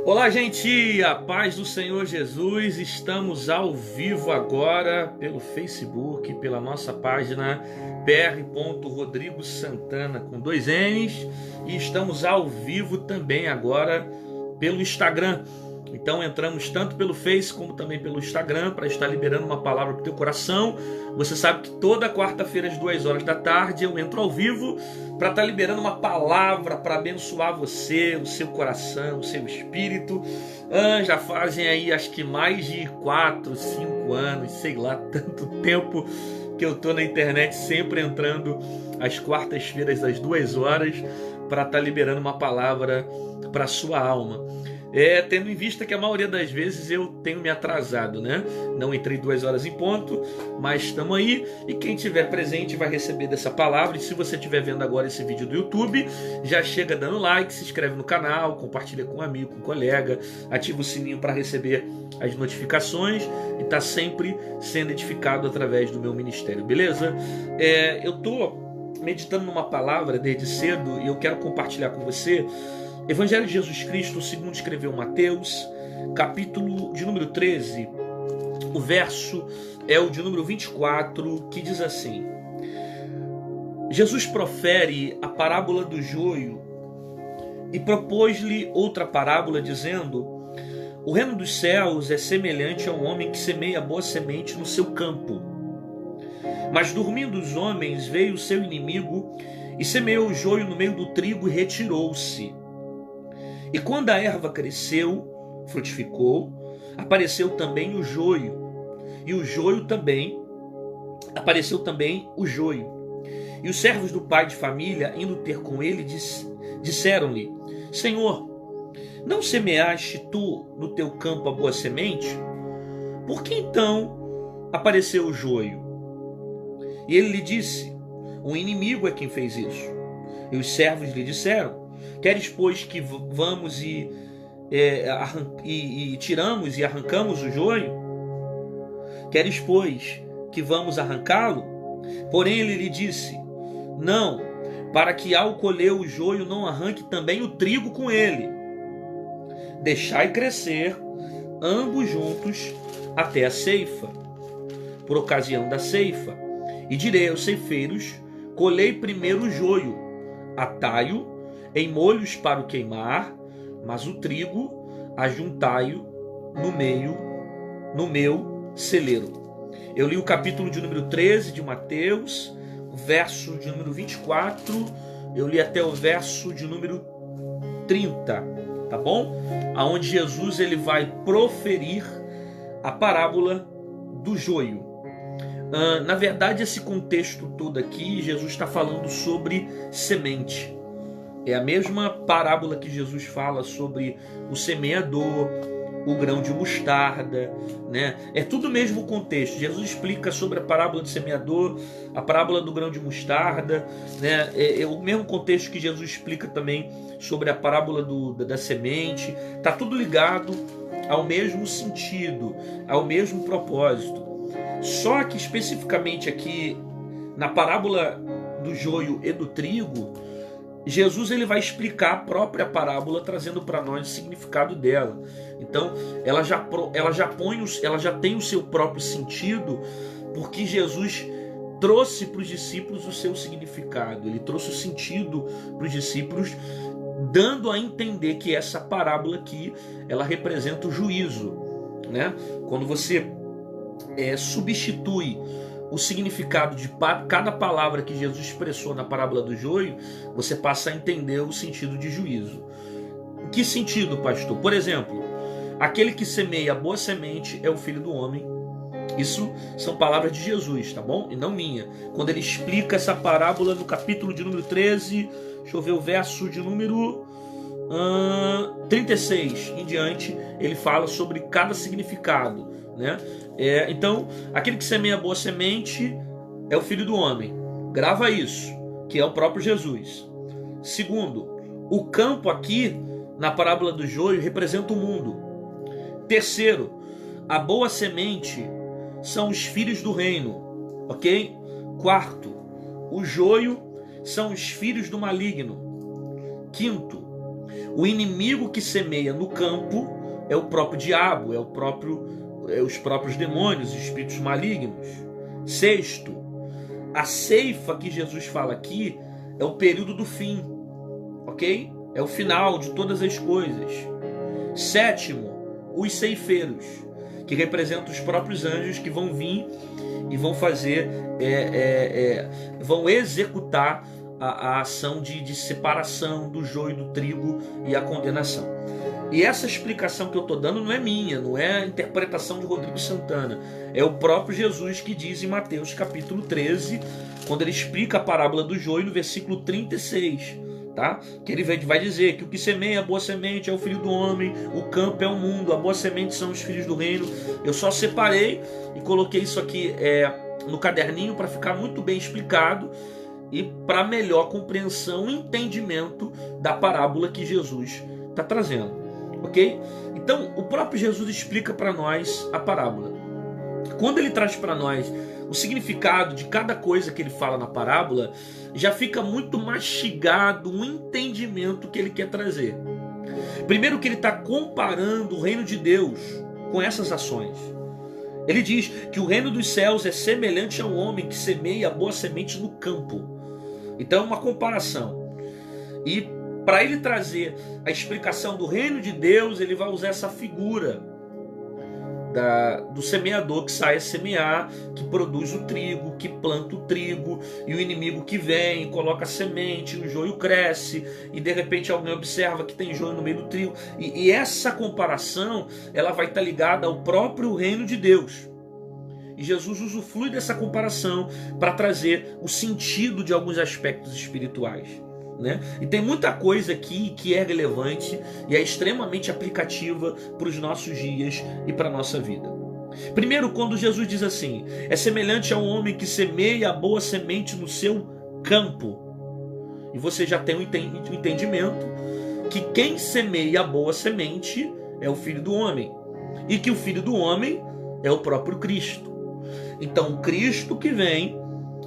Olá, gente, a paz do Senhor Jesus. Estamos ao vivo agora pelo Facebook, pela nossa página pr.Rodrigo Santana com 2 N's, e estamos ao vivo também agora pelo Instagram. Então entramos tanto pelo Face como também pelo Instagram para estar liberando uma palavra para o teu coração. Você sabe que toda quarta-feira às 2 horas da tarde eu entro ao vivo para estar liberando uma palavra para abençoar você, o seu coração, o seu espírito. Já fazem aí acho que mais de 4, 5 anos, sei lá, tanto tempo que eu tô na internet, sempre entrando às quartas-feiras às 2 horas para estar liberando uma palavra para a sua alma. Tendo em vista que a maioria das vezes eu tenho me atrasado, né? Não entrei 2 horas em ponto, mas estamos aí, e quem estiver presente vai receber dessa palavra. E se você estiver vendo agora esse vídeo do YouTube, já chega dando like, se inscreve no canal, compartilha com um amigo, com um colega, ativa o sininho para receber as notificações e tá sempre sendo edificado através do meu ministério, beleza? Eu tô meditando numa palavra desde cedo e eu quero compartilhar com você. Evangelho de Jesus Cristo, segundo escreveu Mateus, capítulo de número 13, o verso é o de número 24, que diz assim: Jesus profere a parábola do joio e propôs-lhe outra parábola, dizendo: o reino dos céus é semelhante a um homem que semeia boa semente no seu campo. Mas dormindo os homens, veio o seu inimigo e semeou o joio no meio do trigo e retirou-se. E quando a erva cresceu, frutificou, apareceu também o joio. E o joio também, apareceu também o joio. E os servos do pai de família, indo ter com ele, disseram-lhe: Senhor, não semeaste tu no teu campo a boa semente? Por que então apareceu o joio? E ele lhe disse: o inimigo é quem fez isso. E os servos lhe disseram: queres, pois, que vamos e tiramos e arrancamos o joio? Queres, pois, que vamos arrancá-lo? Porém ele lhe disse: não, para que ao colher o joio não arranque também o trigo com ele. Deixai crescer ambos juntos até a ceifa. Por ocasião da ceifa, e direi aos ceifeiros: colhei primeiro o joio, atai-o em molhos para o queimar, mas o trigo ajuntai-o no meu celeiro. Eu li o capítulo de número 13 de Mateus, o verso de número 24, eu li até o verso de número 30, tá bom? Aonde Jesus ele vai proferir a parábola do joio. Na verdade, esse contexto todo aqui, Jesus está falando sobre semente. É a mesma parábola que Jesus fala sobre o semeador, o grão de mostarda, né? É tudo o mesmo contexto. Jesus explica sobre a parábola do semeador, a parábola do grão de mostarda, né? É o mesmo contexto que Jesus explica também sobre a parábola da semente. Está tudo ligado ao mesmo sentido, ao mesmo propósito. Só que especificamente aqui na parábola do joio e do trigo, Jesus ele vai explicar a própria parábola, trazendo para nós o significado dela. Então, ela já tem o seu próprio sentido, porque Jesus trouxe para os discípulos o seu significado. Ele trouxe o sentido para os discípulos, dando a entender que essa parábola aqui, ela representa o juízo, né? Quando você substitui o significado de cada palavra que Jesus expressou na parábola do joio, você passa a entender o sentido de juízo. Em que sentido, pastor? Por exemplo, aquele que semeia a boa semente é o Filho do Homem. Isso são palavras de Jesus, tá bom? E não minha. Quando ele explica essa parábola no capítulo de número 13, deixa eu ver o verso de número 36 em diante, ele fala sobre cada significado, né? Então, aquele que semeia a boa semente é o Filho do Homem. Grava isso, que é o próprio Jesus. Segundo, o campo aqui, na parábola do joio, representa o mundo. Terceiro, a boa semente são os filhos do reino, ok? Quarto, o joio são os filhos do maligno. Quinto, O inimigo que semeia no campo é o próprio diabo, os próprios demônios, os espíritos malignos. Sexto, a ceifa que Jesus fala aqui é o período do fim, ok? É o final de todas as coisas. Sétimo, os ceifeiros, que representam os próprios anjos que vão vir e vão fazer, vão executar a ação de separação do joio do trigo e a condenação. E essa explicação que eu estou dando não é minha, não é a interpretação de Rodrigo Santana. É o próprio Jesus que diz em Mateus capítulo 13, quando ele explica a parábola do joio, no versículo 36. Tá? Que ele vai dizer que o que semeia a boa semente é o filho do homem, o campo é o mundo, a boa semente são os filhos do reino. Eu só separei e coloquei isso aqui no caderninho para ficar muito bem explicado e para melhor compreensão e entendimento da parábola que Jesus está trazendo, ok? Então o próprio Jesus explica para nós a parábola. Quando ele traz para nós o significado de cada coisa que ele fala na parábola, já fica muito mastigado o entendimento que ele quer trazer. Primeiro que ele está comparando o reino de Deus com essas ações. Ele diz que o reino dos céus é semelhante ao homem que semeia a boa semente no campo. Então é uma comparação. E para ele trazer a explicação do reino de Deus, ele vai usar essa figura do semeador que sai a semear, que produz o trigo, que planta o trigo, e o inimigo que vem, coloca a semente, o joio cresce, e de repente alguém observa que tem joio no meio do trigo. E essa comparação, ela vai estar ligada ao próprio reino de Deus. E Jesus usufrui dessa comparação para trazer o sentido de alguns aspectos espirituais, né? E tem muita coisa aqui que é relevante e é extremamente aplicativa para os nossos dias e para a nossa vida. Primeiro, quando Jesus diz assim: é semelhante a um homem que semeia a boa semente no seu campo. E você já tem o entendimento que quem semeia a boa semente é o Filho do Homem, e que o Filho do Homem é o próprio Cristo. Então, o Cristo que vem,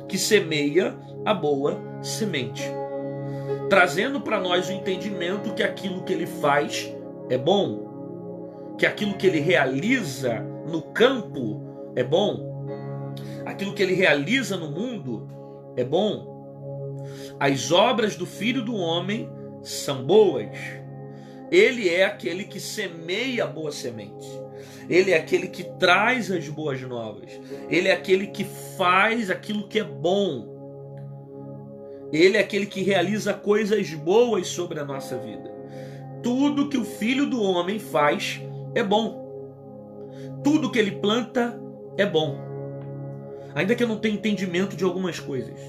que semeia a boa semente, trazendo para nós o entendimento que aquilo que ele faz é bom, que aquilo que ele realiza no campo é bom, aquilo que ele realiza no mundo é bom. As obras do Filho do Homem são boas. Ele é aquele que semeia a boa semente. Ele é aquele que traz as boas novas. Ele é aquele que faz aquilo que é bom. Ele é aquele que realiza coisas boas sobre a nossa vida. Tudo que o Filho do Homem faz é bom. Tudo que ele planta é bom. Ainda que eu não tenha entendimento de algumas coisas.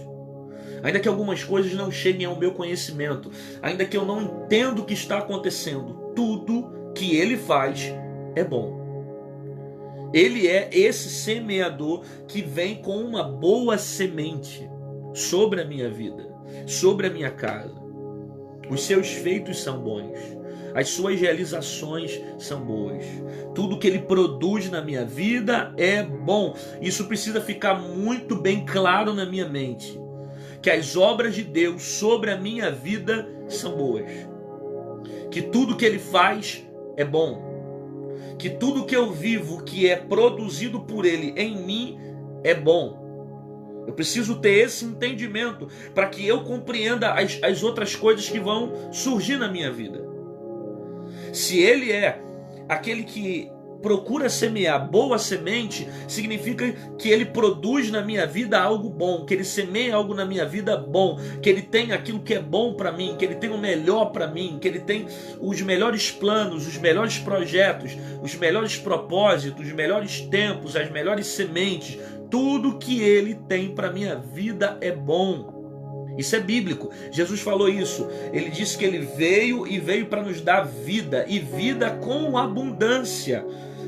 Ainda que algumas coisas não cheguem ao meu conhecimento. Ainda que eu não entenda o que está acontecendo. Tudo que ele faz é bom. Ele é esse semeador que vem com uma boa semente sobre a minha vida, sobre a minha casa. Os seus feitos são bons. As suas realizações são boas. Tudo que ele produz na minha vida é bom. Isso precisa ficar muito bem claro na minha mente. Que as obras de Deus sobre a minha vida são boas. Que tudo que ele faz é bom. Que tudo que eu vivo, que é produzido por ele em mim, é bom. Eu preciso ter esse entendimento para que eu compreenda as outras coisas que vão surgir na minha vida. Se ele é aquele que procura semear boa semente, significa que ele produz na minha vida algo bom, que ele semeia algo na minha vida bom, que ele tem aquilo que é bom para mim, que ele tem o melhor para mim, que ele tem os melhores planos, os melhores projetos, os melhores propósitos, os melhores tempos, as melhores sementes. Tudo que ele tem para minha vida é bom. Isso é bíblico. Jesus falou isso. Ele disse que ele veio para nos dar vida, e vida com abundância.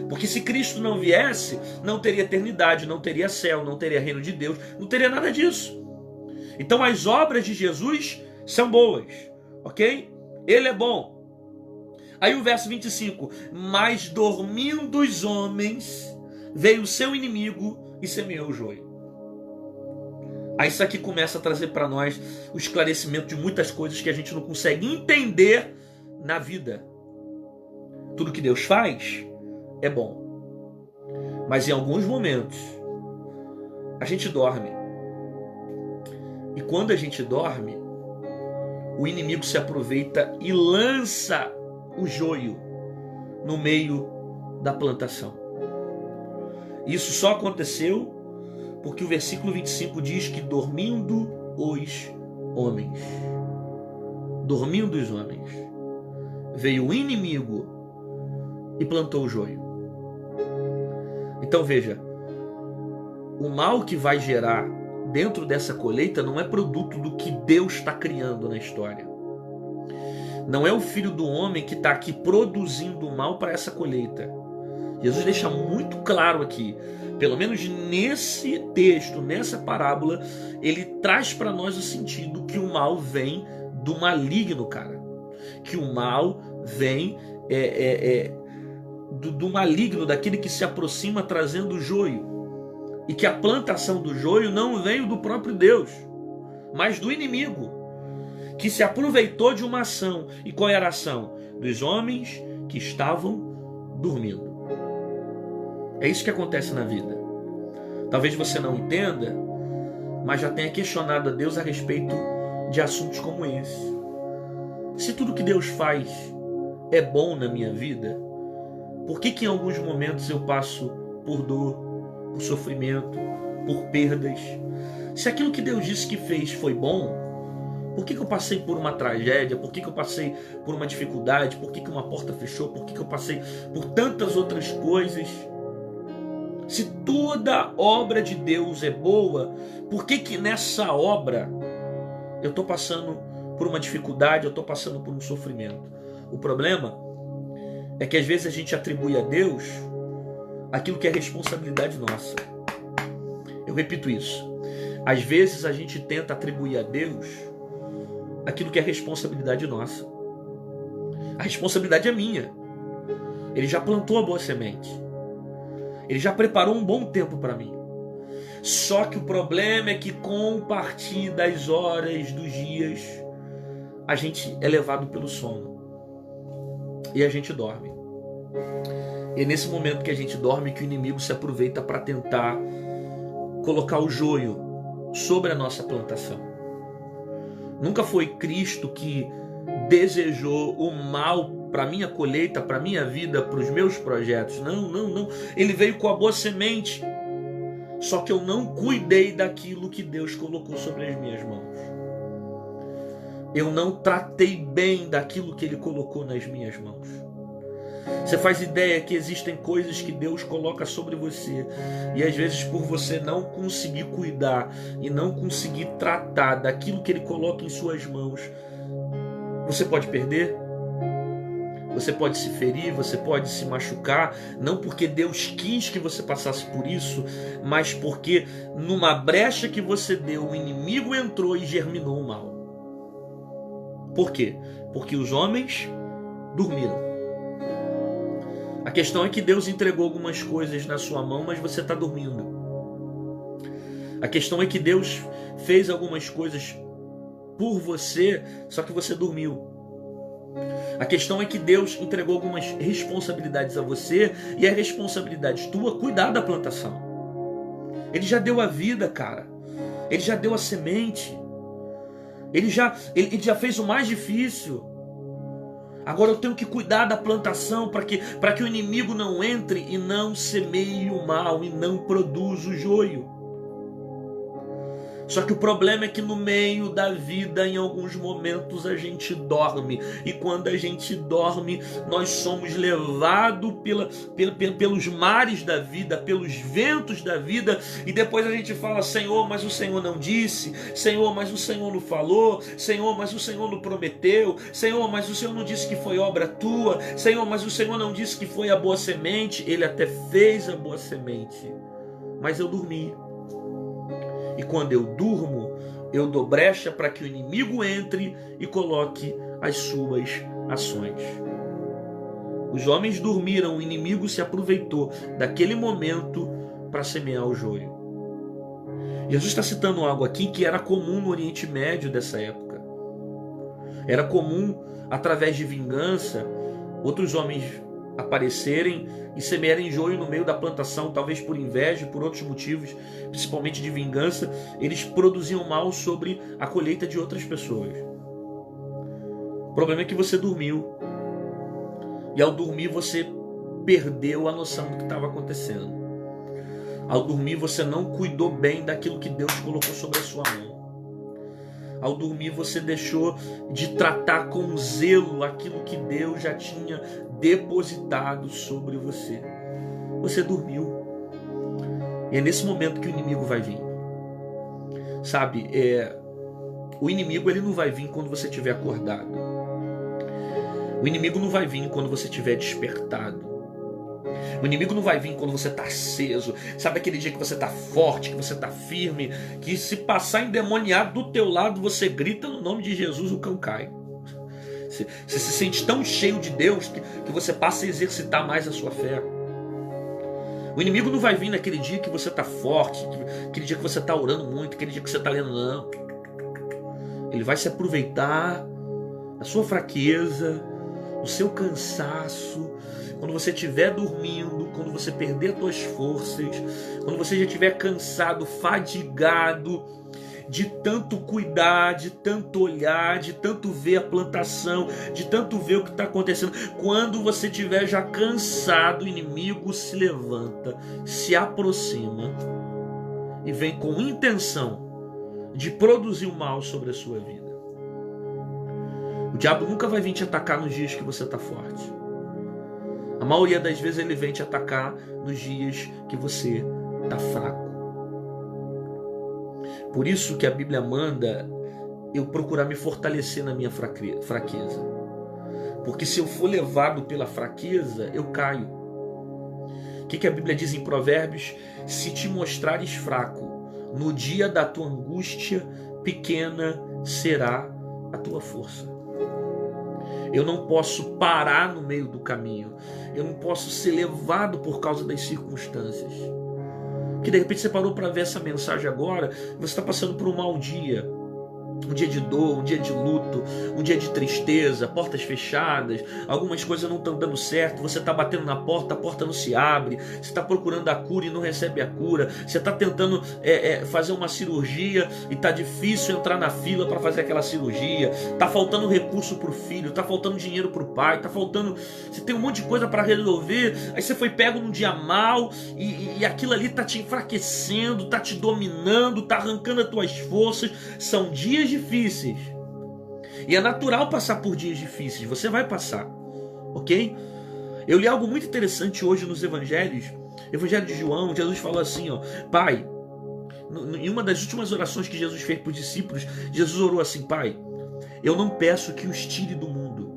Porque se Cristo não viesse, não teria eternidade, não teria céu, não teria reino de Deus, não teria nada disso. Então as obras de Jesus são boas, ok? Ele é bom. Aí o verso 25: mas dormindo os homens, veio o seu inimigo e semeou o joio. Aí isso aqui começa a trazer para nós o esclarecimento de muitas coisas que a gente não consegue entender na vida. Tudo que Deus faz é bom. Mas em alguns momentos a gente dorme. E quando a gente dorme, o inimigo se aproveita e lança o joio no meio da plantação. Isso só aconteceu porque o versículo 25 diz que dormindo os homens, veio o inimigo e plantou o joio. Então veja, o mal que vai gerar dentro dessa colheita não é produto do que Deus está criando na história. Não é o filho do homem que está aqui produzindo o mal para essa colheita. Jesus deixa muito claro aqui, pelo menos nesse texto, nessa parábola, ele traz para nós o sentido que o mal vem do maligno, cara. Que o mal vem do maligno, daquele que se aproxima trazendo o joio. E que a plantação do joio não veio do próprio Deus, mas do inimigo, que se aproveitou de uma ação. E qual era a ação? Dos homens que estavam dormindo. É isso que acontece na vida. Talvez você não entenda, mas já tenha questionado a Deus a respeito de assuntos como esse. Se tudo que Deus faz é bom na minha vida, por que em alguns momentos eu passo por dor, por sofrimento, por perdas? Se aquilo que Deus disse que fez foi bom, por que eu passei por uma tragédia? Por que eu passei por uma dificuldade? Por que uma porta fechou? Por que eu passei por tantas outras coisas? Se toda obra de Deus é boa, por que nessa obra eu estou passando por uma dificuldade, eu estou passando por um sofrimento? O problema é que às vezes a gente atribui a Deus aquilo que é responsabilidade nossa. Eu repito isso. Às vezes a gente tenta atribuir a Deus aquilo que é responsabilidade nossa. A responsabilidade é minha. Ele já plantou a boa semente. Ele já preparou um bom tempo para mim. Só que o problema é que com o partir das horas, dos dias, a gente é levado pelo sono. E a gente dorme. E é nesse momento que a gente dorme que o inimigo se aproveita para tentar colocar o joio sobre a nossa plantação. Nunca foi Cristo que desejou o mal para a minha colheita, para a minha vida, para os meus projetos. Não. Ele veio com a boa semente. Só que eu não cuidei daquilo que Deus colocou sobre as minhas mãos. Eu não tratei bem daquilo que Ele colocou nas minhas mãos. Você faz ideia que existem coisas que Deus coloca sobre você e às vezes por você não conseguir cuidar e não conseguir tratar daquilo que Ele coloca em suas mãos, você pode perder, você pode se ferir, você pode se machucar, não porque Deus quis que você passasse por isso, mas porque numa brecha que você deu, o inimigo entrou e germinou o mal. Por quê? Porque os homens dormiram. A questão é que Deus entregou algumas coisas na sua mão, mas você está dormindo. A questão é que Deus fez algumas coisas por você, só que você dormiu. A questão é que Deus entregou algumas responsabilidades a você e é responsabilidade tua cuidar da plantação. Ele já deu a vida, cara. Ele já deu a semente. Ele já fez o mais difícil. Agora eu tenho que cuidar da plantação para que o inimigo não entre e não semeie o mal e não produza o joio. Só que o problema é que no meio da vida, em alguns momentos, a gente dorme. E quando a gente dorme, nós somos levados pelos mares da vida, pelos ventos da vida. E depois a gente fala: Senhor, mas o Senhor não disse. Senhor, mas o Senhor não falou. Senhor, mas o Senhor não prometeu. Senhor, mas o Senhor não disse que foi obra tua. Senhor, mas o Senhor não disse que foi a boa semente. Ele até fez a boa semente, mas eu dormi. E quando eu durmo, eu dou brecha para que o inimigo entre e coloque as suas ações. Os homens dormiram, o inimigo se aproveitou daquele momento para semear o joio. Jesus está citando algo aqui que era comum no Oriente Médio dessa época. Era comum, através de vingança, outros homens aparecerem e semearem joio no meio da plantação, talvez por inveja, por outros motivos, principalmente de vingança. Eles produziam mal sobre a colheita de outras pessoas. O problema é que você dormiu. E ao dormir você perdeu a noção do que estava acontecendo. Ao dormir você não cuidou bem daquilo que Deus colocou sobre a sua mão. Ao dormir você deixou de tratar com zelo aquilo que Deus já tinha depositado sobre você. Você dormiu. E é nesse momento que o inimigo vai vir. Sabe, o inimigo ele não vai vir quando você estiver acordado. O inimigo não vai vir quando você estiver despertado. O inimigo não vai vir quando você está aceso. Sabe aquele dia que você está forte, que você está firme, que se passar endemoniado do teu lado, você grita no nome de Jesus, o cão cai. Você se sente tão cheio de Deus que você passa a exercitar mais a sua fé. O inimigo não vai vir naquele dia que você está forte, aquele dia que você está orando muito, aquele dia que você está lendo, não. Ele vai se aproveitar da sua fraqueza, do seu cansaço, quando você estiver dormindo, quando você perder as suas forças, quando você já estiver cansado, fadigado, de tanto cuidar, de tanto olhar, de tanto ver a plantação, de tanto ver o que está acontecendo. Quando você estiver já cansado, o inimigo se levanta, se aproxima e vem com intenção de produzir o mal sobre a sua vida. O diabo nunca vai vir te atacar nos dias que você está forte. A maioria das vezes ele vem te atacar nos dias que você está fraco. Por isso que a Bíblia manda eu procurar me fortalecer na minha fraqueza. Porque se eu for levado pela fraqueza, eu caio. O que a Bíblia diz em Provérbios? Se te mostrares fraco, no dia da tua angústia, pequena será a tua força. Eu não posso parar no meio do caminho. Eu não posso ser levado por causa das circunstâncias. Que de repente você parou para ver essa mensagem agora, você está passando por um mau dia. Um dia de dor, um dia de luto, um dia de tristeza, portas fechadas, algumas coisas não estão dando certo, você está batendo na porta, a porta não se abre, você está procurando a cura e não recebe a cura, você está tentando fazer uma cirurgia e está difícil entrar na fila para fazer aquela cirurgia, está faltando recurso para o filho, está faltando dinheiro para o pai, está faltando, você tem um monte de coisa para resolver, aí você foi pego num dia mal e aquilo ali está te enfraquecendo, está te dominando, está arrancando as tuas forças. São dias difíceis. E é natural passar por dias difíceis. Você vai passar. Ok? Eu li algo muito interessante hoje nos evangelhos. Evangelho de João, Jesus falou assim, ó: Pai, em uma das últimas orações que Jesus fez para os discípulos, Jesus orou assim: Pai, eu não peço que os tire do mundo,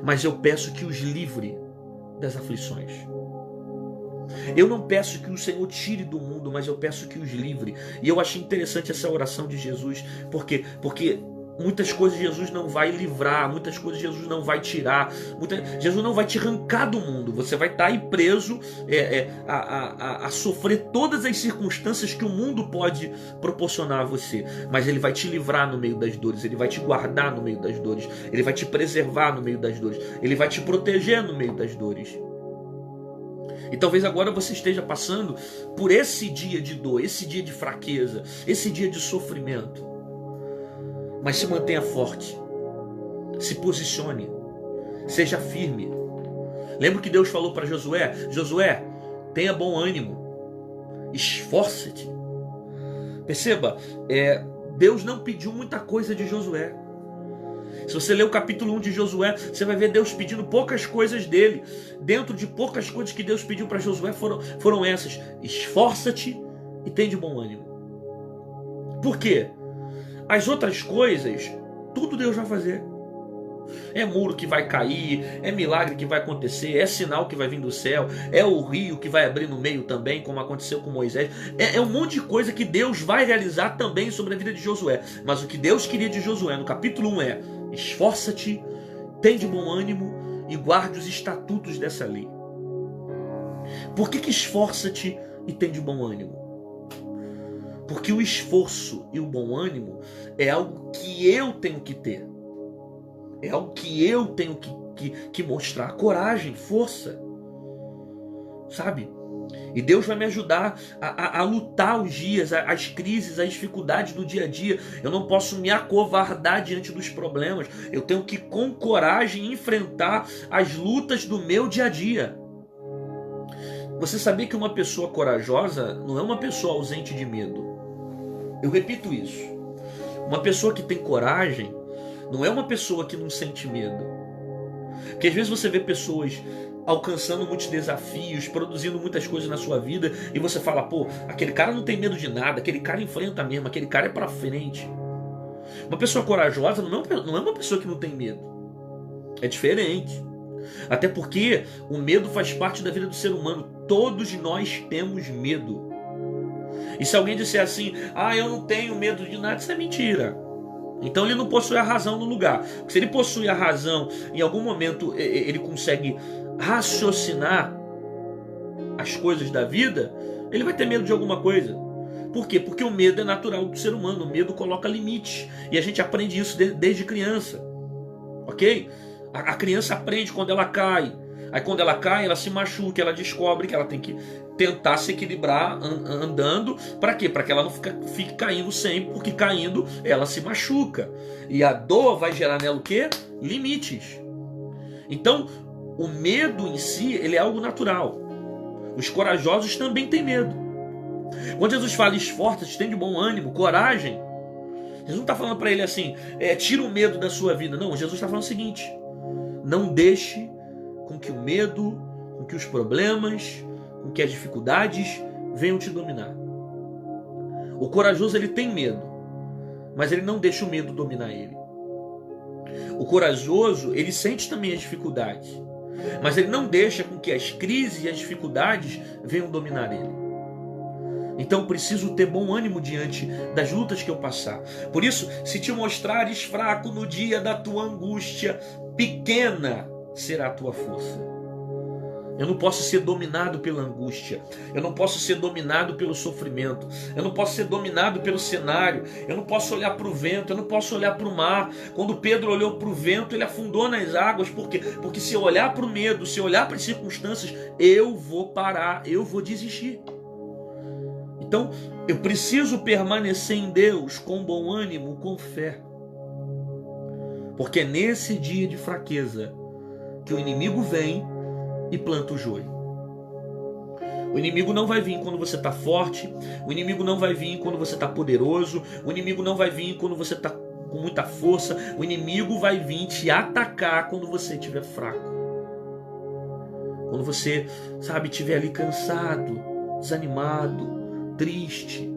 mas eu peço que os livre das aflições. Eu não peço que o Senhor tire do mundo, mas eu peço que os livre. E eu achei interessante essa oração de Jesus. Por quê? Porque muitas coisas Jesus não vai livrar, muitas coisas Jesus não vai tirar, Jesus não vai te arrancar do mundo. Você vai estar aí preso a sofrer todas as circunstâncias que o mundo pode proporcionar a você. Mas Ele vai te livrar no meio das dores, Ele vai te guardar no meio das dores, Ele vai te preservar no meio das dores, Ele vai te proteger no meio das dores. E talvez agora você esteja passando por esse dia de dor, esse dia de fraqueza, esse dia de sofrimento. Mas se mantenha forte, se posicione, seja firme. Lembra que Deus falou para Josué? Josué, tenha bom ânimo, esforça-te. Perceba, Deus não pediu muita coisa de Josué. Se você ler o capítulo 1 de Josué, você vai ver Deus pedindo poucas coisas dele. Dentro de poucas coisas que Deus pediu para Josué foram essas: esforça-te e tem de bom ânimo. Por quê? As outras coisas, tudo Deus vai fazer. É muro que vai cair, é milagre que vai acontecer, é sinal que vai vir do céu, é o rio que vai abrir no meio também, como aconteceu com Moisés. É um monte de coisa que Deus vai realizar também sobre a vida de Josué. Mas o que Deus queria de Josué no capítulo 1 é: esforça-te, tem de bom ânimo e guarde os estatutos dessa lei. Por que esforça-te e tem de bom ânimo? Porque o esforço e o bom ânimo é algo que eu tenho que ter. É algo que eu tenho que mostrar. Coragem, força. Sabe? E Deus vai me ajudar a lutar os dias, as crises, as dificuldades do dia a dia. Eu não posso me acovardar diante dos problemas. Eu tenho que, com coragem, enfrentar as lutas do meu dia a dia. Você sabia que uma pessoa corajosa não é uma pessoa ausente de medo? Eu repito isso. Uma pessoa que tem coragem não é uma pessoa que não sente medo. Porque às vezes você vê pessoas alcançando muitos desafios, produzindo muitas coisas na sua vida, e você fala, pô, aquele cara não tem medo de nada, aquele cara enfrenta mesmo, aquele cara é pra frente. Uma pessoa corajosa não é uma pessoa que não tem medo. É diferente. Até porque o medo faz parte da vida do ser humano. Todos nós temos medo. E se alguém disser assim, eu não tenho medo de nada, isso é mentira. Então ele não possui a razão no lugar. Porque se ele possui a razão, em algum momento ele consegue raciocinar as coisas da vida, ele vai ter medo de alguma coisa. Por quê? Porque o medo é natural do ser humano. O medo coloca limites. E a gente aprende isso desde criança. Ok? A criança aprende quando ela cai. Aí quando ela cai, ela se machuca, ela descobre que ela tem que tentar se equilibrar andando. Para quê? Para que ela não fique caindo sempre, porque caindo ela se machuca. E a dor vai gerar nela o quê? Limites. Então, o medo em si, ele é algo natural. Os corajosos também têm medo. Quando Jesus fala, esforça-te, tem de bom ânimo, coragem, Jesus não está falando para ele assim, tira o medo da sua vida. Não, Jesus está falando o seguinte, não deixe com que o medo, com que os problemas, com que as dificuldades venham te dominar. O corajoso, ele tem medo, mas ele não deixa o medo dominar ele. O corajoso, ele sente também as dificuldades, mas ele não deixa com que as crises e as dificuldades venham dominar ele. Então preciso ter bom ânimo diante das lutas que eu passar. Por isso, se te mostrares fraco no dia da tua angústia, pequena será a tua força. Eu não posso ser dominado pela angústia. Eu não posso ser dominado pelo sofrimento. Eu não posso ser dominado pelo cenário. Eu não posso olhar para o vento. Eu não posso olhar para o mar. Quando Pedro olhou para o vento, ele afundou nas águas. Por quê? Porque se eu olhar para o medo, se eu olhar para as circunstâncias, eu vou parar, eu vou desistir. Então, eu preciso permanecer em Deus com bom ânimo, com fé. Porque é nesse dia de fraqueza que o inimigo vem e planta o joio. O inimigo não vai vir quando você está forte. O inimigo não vai vir quando você está poderoso. O inimigo não vai vir quando você está com muita força. O inimigo vai vir te atacar quando você estiver fraco. Quando você, estiver ali cansado, desanimado, triste,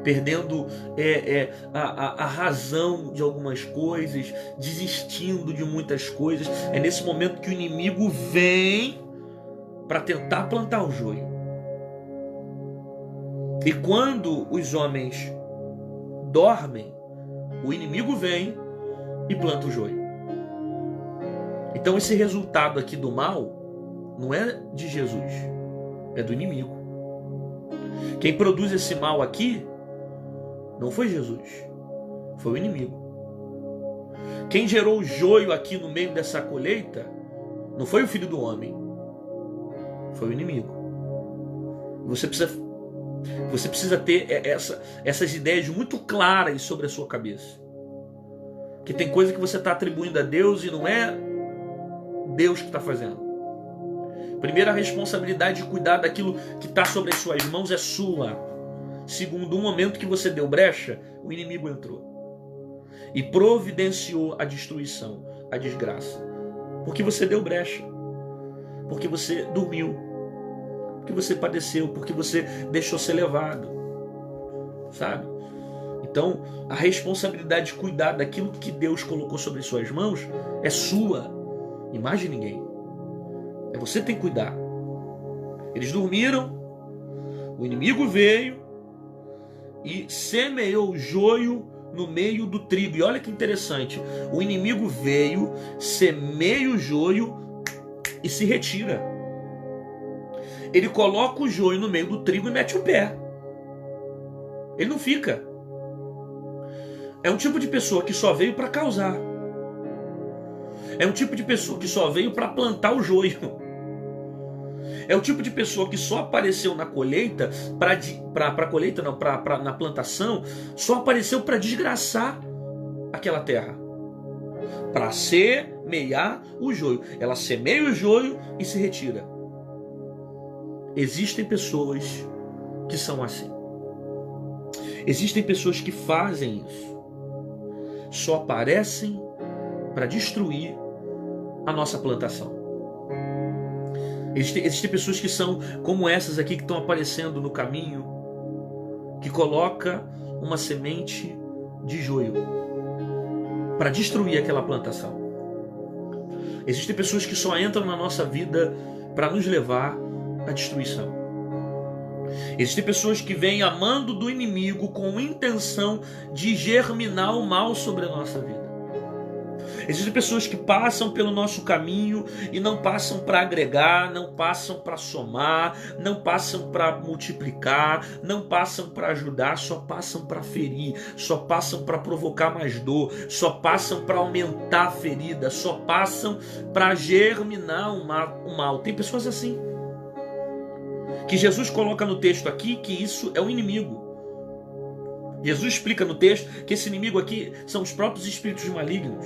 perdendo a razão de algumas coisas, desistindo de muitas coisas. É nesse momento que o inimigo vem para tentar plantar o joio. E quando os homens dormem, o inimigo vem e planta o joio. Então esse resultado aqui do mal não é de Jesus, é do inimigo. Quem produz esse mal aqui não foi Jesus, foi o inimigo. Quem gerou o joio aqui no meio dessa colheita não foi o filho do homem, foi o inimigo. Você precisa ter essas ideias muito claras sobre a sua cabeça. Que tem coisa que você está atribuindo a Deus e não é Deus que está fazendo. Primeiro, a responsabilidade de cuidar daquilo que está sobre as suas mãos é sua. Segundo, o momento que você deu brecha, o inimigo entrou e providenciou a destruição, a desgraça. Porque você deu brecha, porque você dormiu, porque você padeceu, porque você deixou ser levado, sabe? Então, a responsabilidade de cuidar daquilo que Deus colocou sobre as suas mãos é sua e mais de ninguém. Você tem que cuidar. Eles dormiram, o inimigo veio e semeou o joio no meio do trigo. E olha que interessante, o inimigo veio, semeia o joio e se retira. Ele coloca o joio no meio do trigo e mete o pé. Ele não fica. É um tipo de pessoa que só veio para causar. É um tipo de pessoa que só veio para plantar o joio. É o tipo de pessoa que só apareceu na colheita, na plantação, só apareceu para desgraçar aquela terra, para semear o joio. Ela semeia o joio e se retira. Existem pessoas que são assim. Existem pessoas que fazem isso. Só aparecem para destruir a nossa plantação. Existem pessoas que são como essas aqui que estão aparecendo no caminho, que coloca uma semente de joio para destruir aquela plantação. Existem pessoas que só entram na nossa vida para nos levar à destruição. Existem pessoas que vêm amando do inimigo com intenção de germinar o mal sobre a nossa vida. Existem pessoas que passam pelo nosso caminho e não passam para agregar, não passam para somar, não passam para multiplicar, não passam para ajudar, só passam para ferir, só passam para provocar mais dor, só passam para aumentar a ferida, só passam para germinar o mal. Tem pessoas assim, que Jesus coloca no texto aqui que isso é o inimigo. Jesus explica no texto que esse inimigo aqui são os próprios espíritos malignos,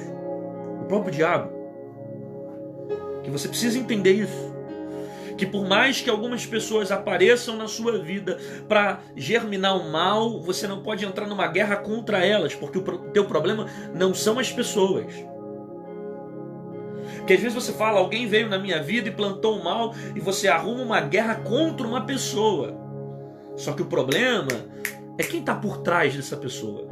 o próprio diabo. Que você precisa entender isso. Que por mais que algumas pessoas apareçam na sua vida para germinar o mal, você não pode entrar numa guerra contra elas, porque o teu problema não são as pessoas. Porque às vezes você fala, alguém veio na minha vida e plantou o mal, e você arruma uma guerra contra uma pessoa. Só que o problema é quem está por trás dessa pessoa.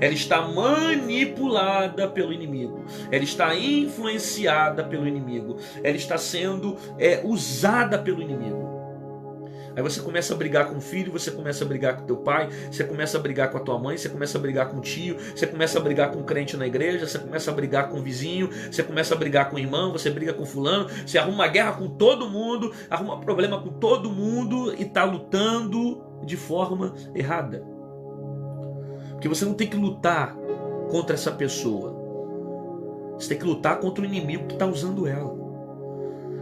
Ela está manipulada pelo inimigo. Ela está influenciada pelo inimigo. Ela está sendo usada pelo inimigo. Aí você começa a brigar com o filho, você começa a brigar com o teu pai, você começa a brigar com a tua mãe, você começa a brigar com o tio, você começa a brigar com o crente na igreja, você começa a brigar com o vizinho, você começa a brigar com o irmão, você briga com fulano, você arruma uma guerra com todo mundo, arruma problema com todo mundo e está lutando de forma errada. Porque você não tem que lutar contra essa pessoa. Você tem que lutar contra o inimigo que está usando ela.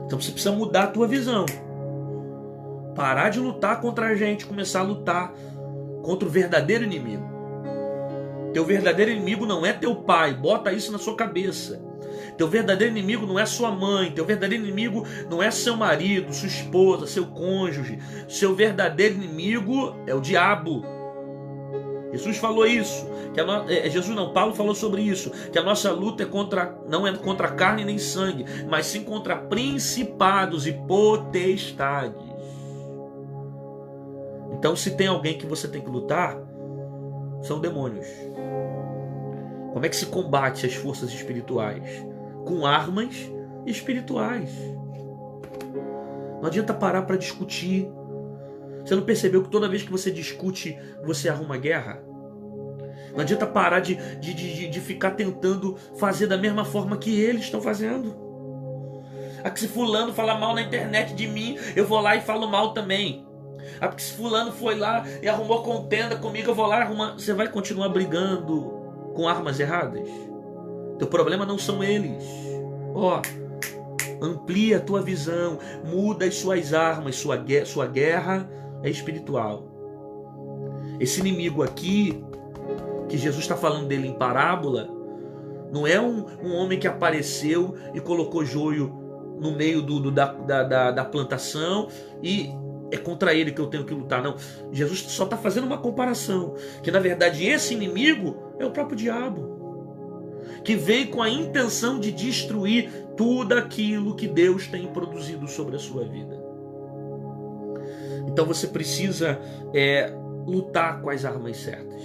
Então você precisa mudar a tua visão. Parar de lutar contra a gente, começar a lutar contra o verdadeiro inimigo. Teu verdadeiro inimigo não é teu pai, bota isso na sua cabeça. Teu verdadeiro inimigo não é sua mãe, teu verdadeiro inimigo não é seu marido, sua esposa, seu cônjuge. Seu verdadeiro inimigo é o diabo. Jesus falou isso, Paulo falou sobre isso, que a nossa luta não é contra carne nem sangue, mas sim contra principados e potestades. Então, se tem alguém que você tem que lutar, são demônios. Como é que se combate as forças espirituais? Com armas espirituais. Não adianta parar para discutir. Você não percebeu que toda vez que você discute, você arruma guerra? Não adianta parar de ficar tentando fazer da mesma forma que eles estão fazendo. Porque se fulano fala mal na internet de mim, eu vou lá e falo mal também. Porque se fulano foi lá e arrumou contenda comigo, eu vou lá e arrumar. Você vai continuar brigando com armas erradas? Teu problema não são eles. Amplia a tua visão, muda as suas armas, sua guerra é espiritual. Esse inimigo aqui, que Jesus está falando dele em parábola, não é um homem que apareceu e colocou joio no meio da plantação e é contra ele que eu tenho que lutar. Não, Jesus só está fazendo uma comparação, que na verdade esse inimigo é o próprio diabo, que veio com a intenção de destruir tudo aquilo que Deus tem produzido sobre a sua vida. Então você precisa lutar com as armas certas.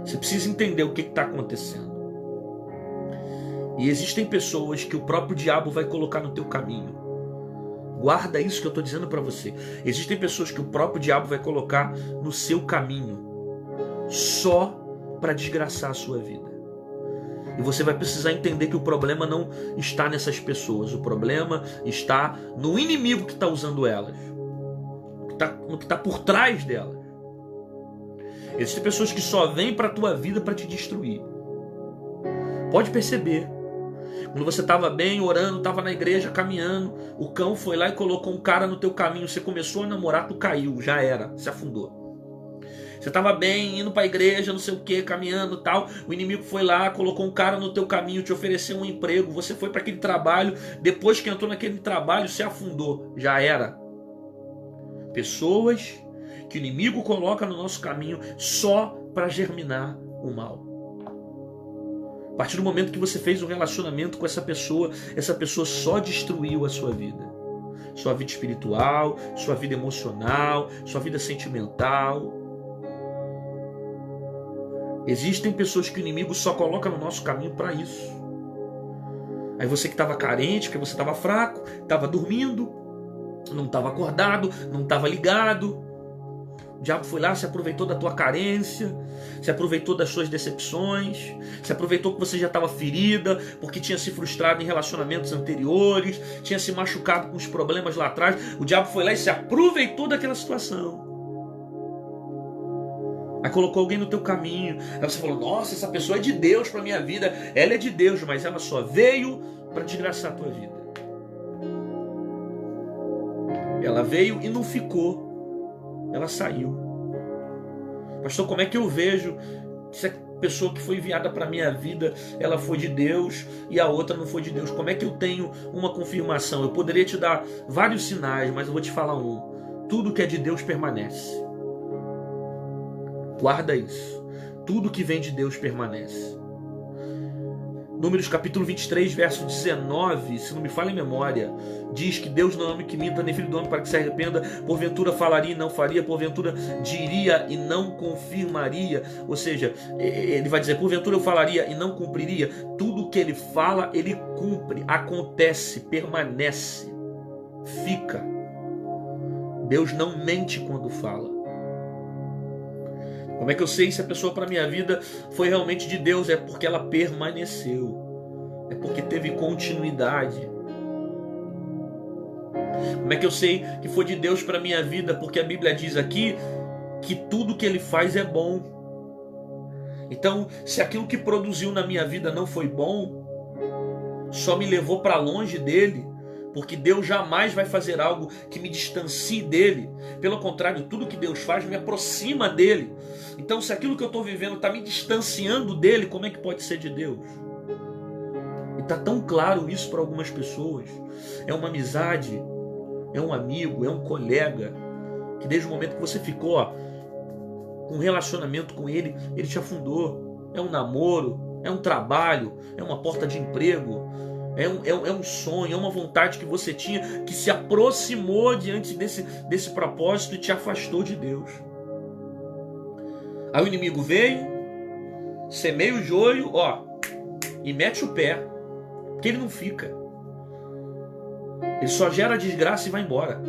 Você precisa entender o que está acontecendo. E existem pessoas que o próprio diabo vai colocar no teu caminho. Guarda isso que eu estou dizendo para você. Existem pessoas que o próprio diabo vai colocar no seu caminho só para desgraçar a sua vida. E você vai precisar entender que o problema não está nessas pessoas. O problema está no inimigo que está usando elas, no que está por trás delas. Existem pessoas que só vêm para a tua vida para te destruir. Pode perceber. Quando você estava bem, orando, estava na igreja, caminhando, o cão foi lá e colocou um cara no teu caminho. Você começou a namorar, tu caiu, já era, se afundou. Você estava bem, indo para a igreja, não sei o que, caminhando e tal. O inimigo foi lá, colocou um cara no teu caminho, te ofereceu um emprego. Você foi para aquele trabalho. Depois que entrou naquele trabalho, se afundou. Já era. Pessoas que o inimigo coloca no nosso caminho só para germinar o mal. A partir do momento que você fez um relacionamento com essa pessoa só destruiu a sua vida. Sua vida espiritual, sua vida emocional, sua vida sentimental. Existem pessoas que o inimigo só coloca no nosso caminho para isso. Aí você que estava carente, porque você estava fraco, estava dormindo, não estava acordado, não estava ligado. O diabo foi lá, se aproveitou da tua carência, se aproveitou das suas decepções, se aproveitou que você já estava ferida, porque tinha se frustrado em relacionamentos anteriores, tinha se machucado com os problemas lá atrás. O diabo foi lá e se aproveitou daquela situação. Aí colocou alguém no teu caminho. Aí você falou, nossa, essa pessoa é de Deus para minha vida. Ela é de Deus, mas ela só veio para desgraçar a tua vida. Ela veio e não ficou. Ela saiu. Pastor, como é que eu vejo se a pessoa que foi enviada para minha vida, ela foi de Deus e a outra não foi de Deus? Como é que eu tenho uma confirmação? Eu poderia te dar vários sinais, mas eu vou te falar um. Tudo que é de Deus permanece. Guarda isso. Tudo que vem de Deus permanece. Números capítulo 23, verso 19, se não me falha a memória, diz que Deus não é homem que minta, nem filho do homem para que se arrependa. Porventura falaria e não faria, porventura diria e não confirmaria. Ou seja, ele vai dizer, porventura eu falaria e não cumpriria. Tudo que ele fala, ele cumpre, acontece, permanece, fica. Deus não mente quando fala. Como é que eu sei se a pessoa para minha vida foi realmente de Deus? É porque ela permaneceu. É porque teve continuidade. Como é que eu sei que foi de Deus para minha vida? Porque a Bíblia diz aqui que tudo que Ele faz é bom. Então, se aquilo que produziu na minha vida não foi bom, só me levou para longe dele, porque Deus jamais vai fazer algo que me distancie dele. Pelo contrário, tudo que Deus faz me aproxima dele. Então, se aquilo que eu estou vivendo está me distanciando dele, como é que pode ser de Deus? E está tão claro isso para algumas pessoas. É uma amizade, é um amigo, é um colega, que desde o momento que você ficou com um relacionamento com ele, ele te afundou. É um namoro, é um trabalho, é uma porta de emprego, é um sonho, é uma vontade que você tinha, que se aproximou diante desse propósito e te afastou de Deus. Aí o inimigo veio, semeia o joio, e mete o pé, porque ele não fica. Ele só gera desgraça e vai embora.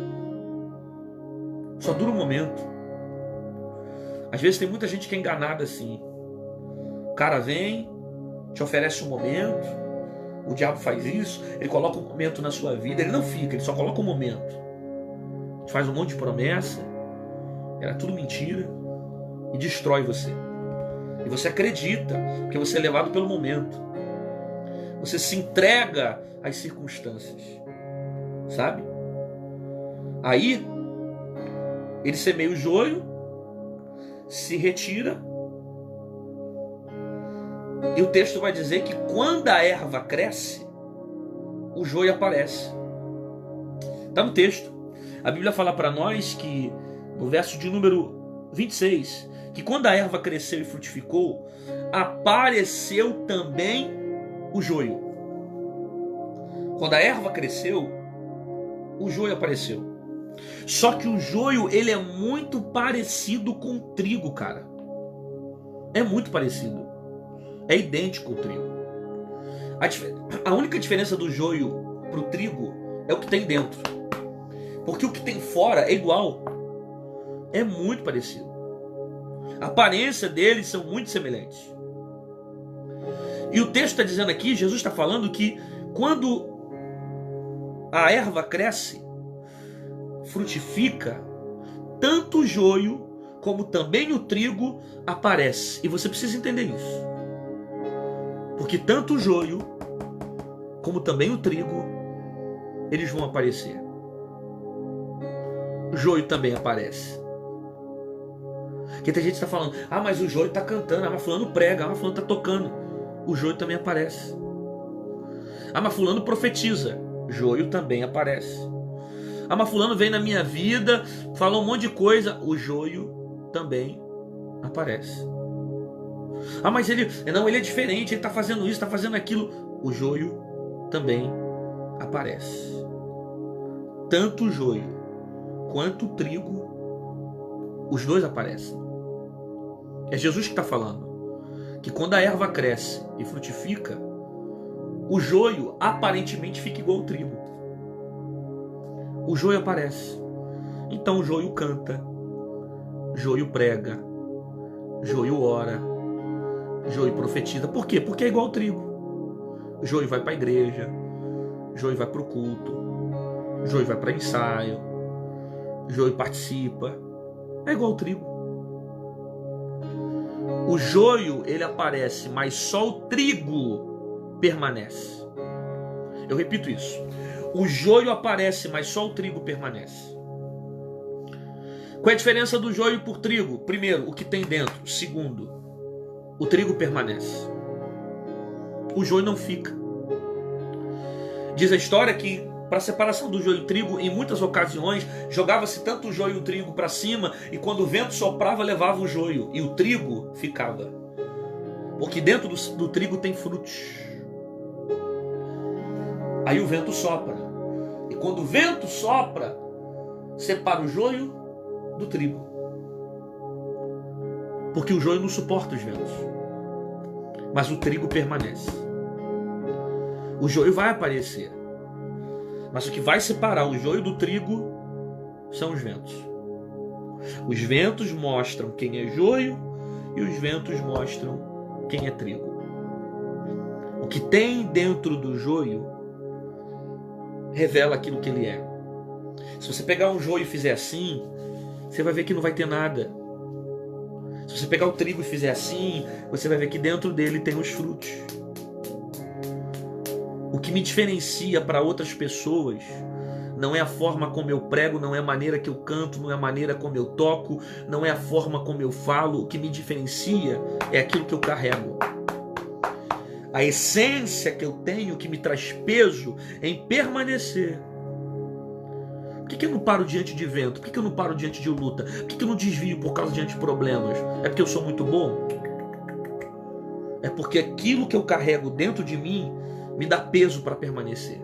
Só dura um momento. Às vezes tem muita gente que é enganada assim. O cara vem, te oferece um momento, o diabo faz isso, ele coloca um momento na sua vida, ele não fica, ele só coloca um momento. Te faz um monte de promessa, era tudo mentira, e destrói você. E você acredita, porque você é levado pelo momento. Você se entrega às circunstâncias, sabe? Aí, ele semeia o joio, se retira, e o texto vai dizer que quando a erva cresce, o joio aparece. Está no texto. A Bíblia fala para nós que, no verso de número 26, que quando a erva cresceu e frutificou, apareceu também o joio. Quando a erva cresceu, o joio apareceu. Só que o joio, ele é muito parecido com o trigo, cara. É muito parecido. É idêntico ao trigo. A única diferença do joio para o trigo é o que tem dentro. Porque o que tem fora é igual. É muito parecido. A aparência deles são muito semelhantes. E o texto está dizendo aqui, Jesus está falando que quando a erva cresce, frutifica, tanto o joio como também o trigo aparece. E você precisa entender isso. Porque tanto o joio como também o trigo, eles vão aparecer. O joio também aparece. Porque tem gente que está falando, mas o joio está cantando, mas fulano prega, mas fulano está tocando. O joio também aparece. Mas fulano profetiza. Joio também aparece. Mas fulano vem na minha vida, falou um monte de coisa. O joio também aparece. Mas ele é diferente, ele está fazendo isso, está fazendo aquilo. O joio também aparece. Tanto o joio quanto o trigo, os dois aparecem. É Jesus que está falando que quando a erva cresce e frutifica, o joio aparentemente fica igual ao trigo. O joio aparece. Então o joio canta, joio prega, joio ora, joio profetiza. Por quê? Porque é igual ao trigo. O joio vai para a igreja, o joio vai para o culto, o joio vai para ensaio, o joio participa. É igual ao trigo. O joio, ele aparece, mas só o trigo permanece. Eu repito isso. O joio aparece, mas só o trigo permanece. Qual é a diferença do joio por trigo? Primeiro, o que tem dentro. Segundo, o trigo permanece. O joio não fica. Diz a história que para a separação do joio e trigo, em muitas ocasiões, jogava-se tanto o joio e o trigo para cima, e quando o vento soprava, levava o joio, e o trigo ficava. Porque dentro do trigo tem frutos. Aí o vento sopra. E quando o vento sopra, separa o joio do trigo. Porque o joio não suporta os ventos. Mas o trigo permanece. O joio vai aparecer. Mas o que vai separar o joio do trigo são os ventos. Os ventos mostram quem é joio e os ventos mostram quem é trigo. O que tem dentro do joio revela aquilo que ele é. Se você pegar um joio e fizer assim, você vai ver que não vai ter nada. Se você pegar o trigo e fizer assim, você vai ver que dentro dele tem os frutos. O que me diferencia para outras pessoas não é a forma como eu prego, não é a maneira que eu canto, não é a maneira como eu toco, não é a forma como eu falo. O que me diferencia é aquilo que eu carrego. A essência que eu tenho, que me traz peso em permanecer. Por que eu não paro diante de vento? Por que eu não paro diante de luta? Por que eu não desvio por causa diante de problemas? É porque eu sou muito bom? É porque aquilo que eu carrego dentro de mim me dá peso para permanecer.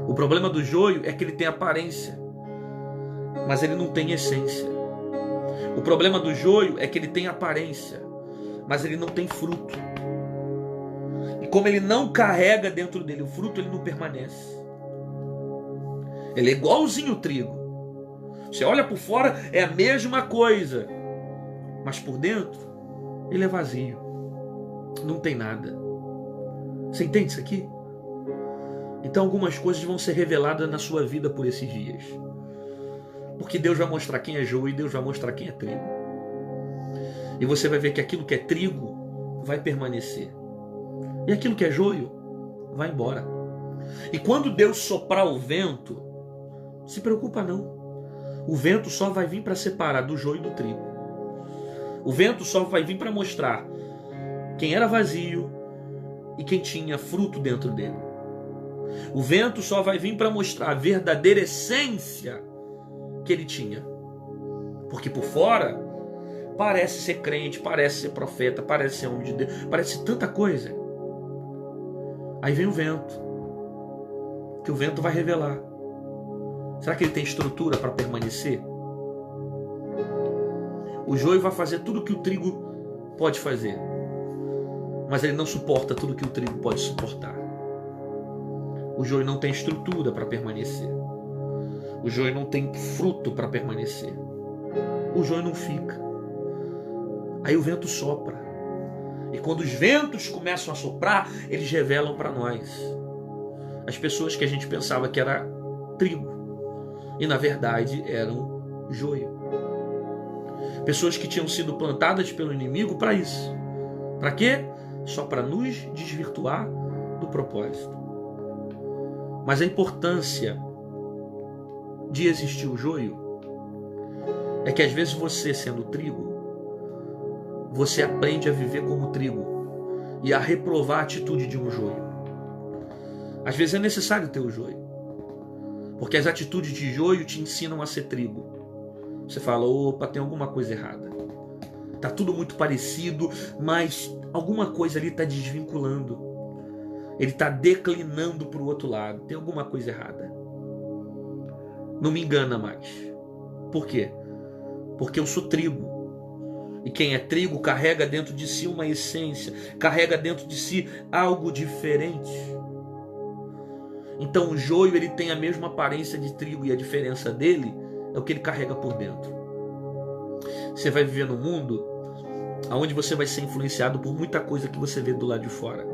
O problema do joio é que ele tem aparência, mas ele não tem essência. O problema do joio é que ele tem aparência, mas ele não tem fruto. E como ele não carrega dentro dele o fruto, ele não permanece. Ele é igualzinho o trigo. Você olha por fora, é a mesma coisa, mas por dentro ele é vazio. Não tem nada. Você entende isso aqui? Então algumas coisas vão ser reveladas na sua vida por esses dias. Porque Deus vai mostrar quem é joio e Deus vai mostrar quem é trigo. E você vai ver que aquilo que é trigo vai permanecer. E aquilo que é joio vai embora. E quando Deus soprar o vento, se preocupa não. O vento só vai vir para separar do joio do trigo. O vento só vai vir para mostrar quem era vazio e quem tinha fruto dentro dele. O vento só vai vir para mostrar a verdadeira essência que ele tinha. Porque por fora parece ser crente, parece ser profeta, parece ser homem de Deus, parece tanta coisa. Aí vem o vento, que o vento vai revelar. Será que ele tem estrutura para permanecer? O joio vai fazer tudo que o trigo pode fazer, mas ele não suporta tudo que o trigo pode suportar. O joio não tem estrutura para permanecer. O joio não tem fruto para permanecer. O joio não fica. Aí o vento sopra. E quando os ventos começam a soprar, eles revelam para nós as pessoas que a gente pensava que era trigo. E na verdade eram joio. Pessoas que tinham sido plantadas pelo inimigo para isso. Para quê? Só para nos desvirtuar do propósito. Mas a importância de existir o joio é que às vezes você, sendo trigo, você aprende a viver como trigo e a reprovar a atitude de um joio. Às vezes é necessário ter o joio, porque as atitudes de joio te ensinam a ser trigo. Você fala, opa, tem alguma coisa errada. Tá tudo muito parecido, mas alguma coisa ali está desvinculando. Ele está declinando para o outro lado. Tem alguma coisa errada. Não me engana mais. Por quê? Porque eu sou trigo. E quem é trigo carrega dentro de si uma essência, carrega dentro de si algo diferente. Então o joio ele tem a mesma aparência de trigo e a diferença dele é o que ele carrega por dentro. Você vai viver num mundo onde você vai ser influenciado por muita coisa que você vê do lado de fora.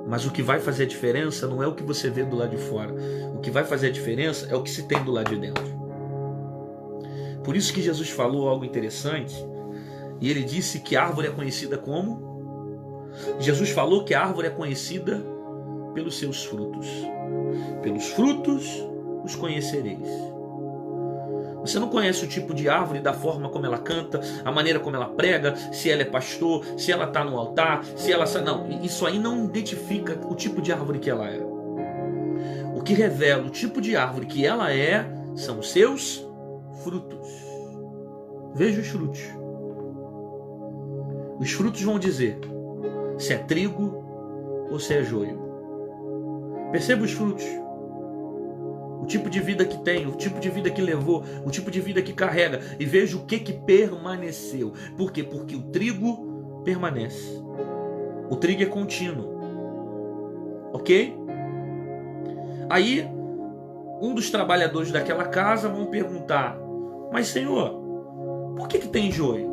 Mas o que vai fazer a diferença não é o que você vê do lado de fora. O que vai fazer a diferença é o que se tem do lado de dentro. Por isso que Jesus falou algo interessante. E ele disse que a árvore é conhecida como? Jesus falou que a árvore é conhecida pelos seus frutos. Pelos frutos os conhecereis. Você não conhece o tipo de árvore da forma como ela canta, a maneira como ela prega, se ela é pastor, se ela está no altar, se ela... Não, isso aí não identifica o tipo de árvore que ela é. O que revela o tipo de árvore que ela é são os seus frutos. Veja os frutos. Os frutos vão dizer se é trigo ou se é joio. Perceba os frutos. O tipo de vida que tem, o tipo de vida que levou, o tipo de vida que carrega. E veja o que permaneceu. Por quê? Porque o trigo permanece. O trigo é contínuo. Ok? Aí, um dos trabalhadores daquela casa vão perguntar: mas Senhor, por que tem joio?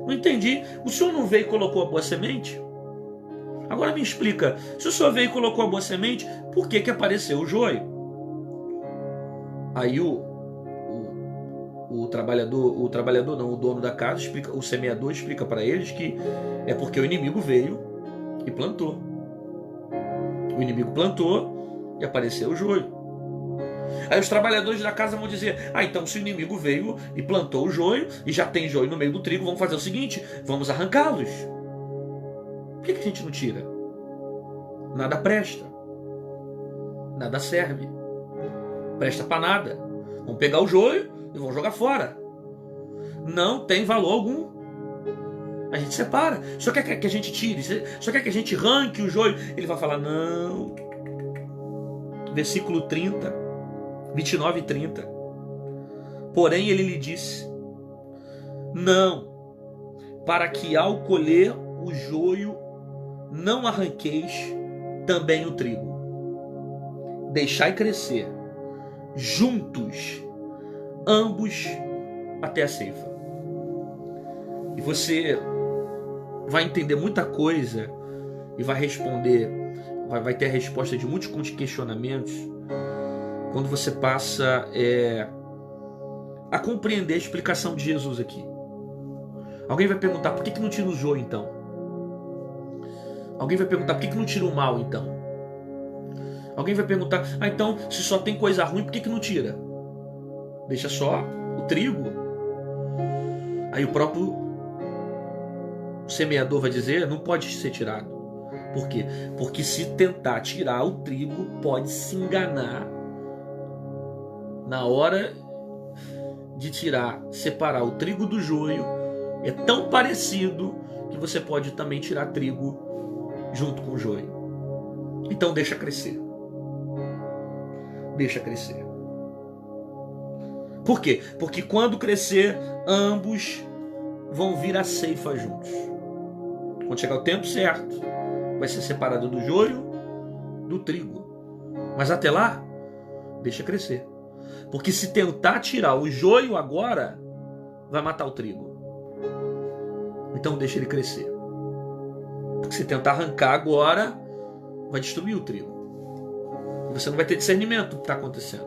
Não entendi. O senhor não veio e colocou a boa semente? Agora me explica. Se o senhor veio e colocou a boa semente, por que apareceu o joio? Aí o dono da casa explica, o semeador explica para eles que é porque o inimigo veio e plantou. O inimigo plantou e apareceu o joio. Aí os trabalhadores da casa vão dizer: então se o inimigo veio e plantou o joio e já tem joio no meio do trigo, vamos fazer o seguinte, vamos arrancá-los. Por que a gente não tira? Nada presta. Nada serve. Presta para nada. Vão pegar o joio e vão jogar fora. Não tem valor algum. A gente separa. Só quer que a gente tire, só quer que a gente arranque o joio. Ele vai falar: não. Versículo 30, 29 e 30. Porém ele lhe disse: não, para que ao colher o joio não arranqueis também o trigo. Deixai crescer juntos ambos até a ceifa. E você vai entender muita coisa e vai responder, vai ter a resposta de muitos questionamentos quando você passa a compreender a explicação de Jesus aqui. Alguém vai perguntar: por que não tira o joio então? Alguém vai perguntar: por que não tira o mal então? Alguém vai perguntar: então se só tem coisa ruim, por que não tira? Deixa só o trigo. Aí o próprio semeador vai dizer: não pode ser tirado. Por quê? Porque se tentar tirar o trigo, pode se enganar na hora de tirar, separar o trigo do joio. É tão parecido que você pode também tirar trigo junto com o joio. Então deixa crescer. Deixa crescer. Por quê? Porque quando crescer, ambos vão vir à ceifa juntos. Quando chegar o tempo certo, vai ser separado do joio do trigo. Mas até lá, deixa crescer. Porque se tentar tirar o joio agora, vai matar o trigo. Então deixa ele crescer. Porque se tentar arrancar agora, vai destruir o trigo. E você não vai ter discernimento do que está acontecendo.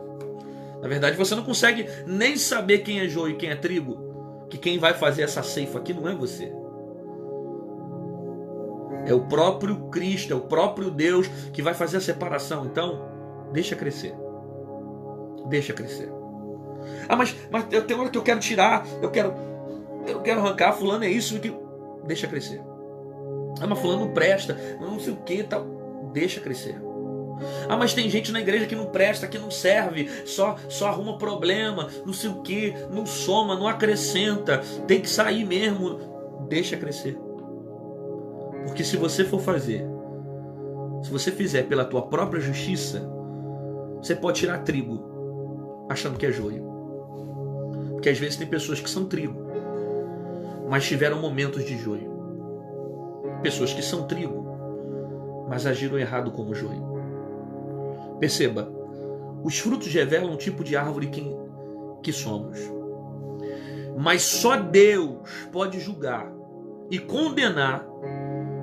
Na verdade, você não consegue nem saber quem é joio e quem é trigo. Que quem vai fazer essa ceifa aqui não é você. É o próprio Cristo, é o próprio Deus que vai fazer a separação. Então, deixa crescer. Deixa crescer. Ah, mas tem hora que eu quero tirar, eu quero arrancar, fulano é isso, que deixa crescer. Ah, mas fulano não presta, não sei o que, tal. Deixa crescer. Ah, mas tem gente na igreja que não presta, que não serve, só arruma problema, não sei o que, não soma, não acrescenta, tem que sair mesmo. Deixa crescer. Porque se você for fazer, se você fizer pela tua própria justiça, você pode tirar trigo achando que é joio. Porque às vezes tem pessoas que são trigo, mas tiveram momentos de joio. Pessoas que são trigo, mas agiram errado como joio. Perceba, os frutos revelam o tipo de árvore que somos. Mas só Deus pode julgar e condenar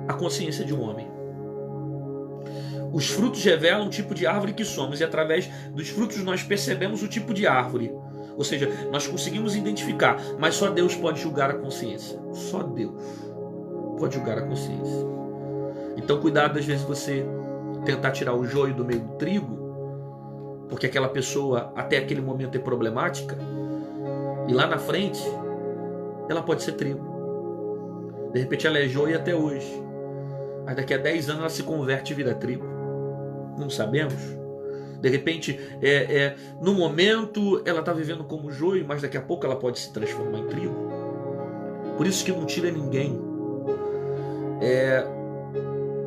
a consciência de um homem. Os frutos revelam o tipo de árvore que somos, e através dos frutos nós percebemos o tipo de árvore. Ou seja, nós conseguimos identificar, mas só Deus pode julgar a consciência. Só Deus pode julgar a consciência. Então cuidado, às vezes, você tentar tirar o joio do meio do trigo, porque aquela pessoa até aquele momento é problemática, e lá na frente ela pode ser trigo. De repente ela é joio até hoje, mas daqui a 10 anos ela se converte e vira trigo. Não sabemos. De repente, no momento ela está vivendo como joio, mas daqui a pouco ela pode se transformar em trigo. Por isso que não tira ninguém,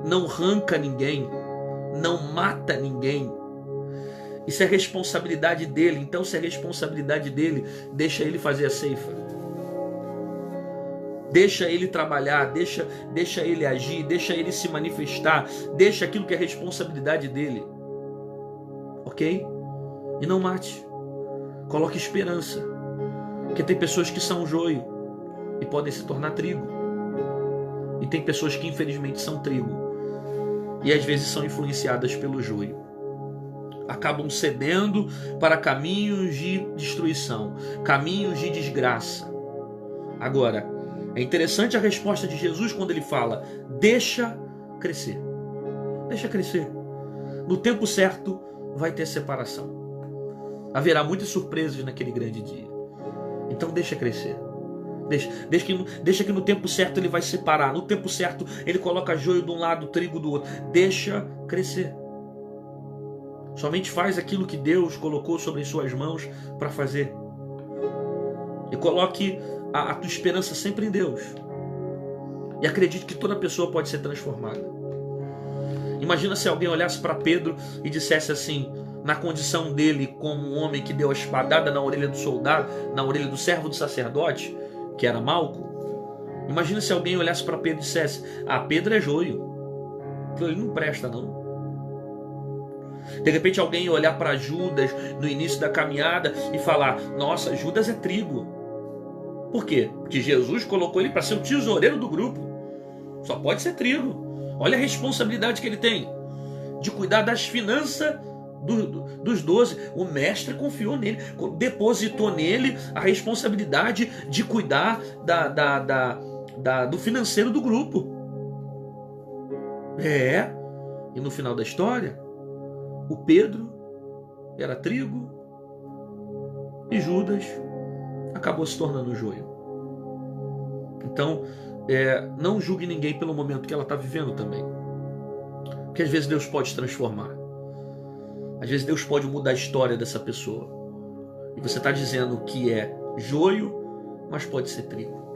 não arranca ninguém, não mata ninguém. Isso é responsabilidade dele. Então, se é responsabilidade dele, deixa ele fazer a ceifa. Deixa ele trabalhar, deixa ele agir, deixa ele se manifestar, deixa aquilo que é responsabilidade dele. Ok? E não mate. Coloque esperança. Porque tem pessoas que são joio e podem se tornar trigo. E tem pessoas que infelizmente são trigo e às vezes são influenciadas pelo joio. Acabam cedendo para caminhos de destruição, caminhos de desgraça. Agora, é interessante a resposta de Jesus quando ele fala: deixa crescer. Deixa crescer. No tempo certo vai ter separação. Haverá muitas surpresas naquele grande dia. Então deixa crescer. Deixa que no tempo certo ele vai separar. No tempo certo ele coloca joio de um lado, trigo do outro. Deixa crescer. Somente faz aquilo que Deus colocou sobre suas mãos para fazer. E coloque a tua esperança sempre em Deus. E acredite que toda pessoa pode ser transformada. Imagina se alguém olhasse para Pedro e dissesse assim, na condição dele como um homem que deu a espadada na orelha do soldado, na orelha do servo do sacerdote, que era Malco. Imagina se alguém olhasse para Pedro e dissesse: Pedro é joio, ele não presta não. De repente alguém olhar para Judas no início da caminhada e falar: nossa, Judas é trigo. Por quê? Porque Jesus colocou ele para ser o tesoureiro do grupo. Só pode ser trigo. Olha a responsabilidade que ele tem de cuidar das finanças dos 12. O mestre confiou nele, depositou nele a responsabilidade de cuidar do financeiro do grupo. E no final da história, o Pedro era trigo e Judas acabou se tornando joio. Então, não julgue ninguém pelo momento que ela está vivendo também. Porque às vezes Deus pode transformar. Às vezes Deus pode mudar a história dessa pessoa. E você está dizendo que é joio, mas pode ser trigo.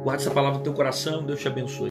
Guarde essa palavra no teu coração. Deus te abençoe.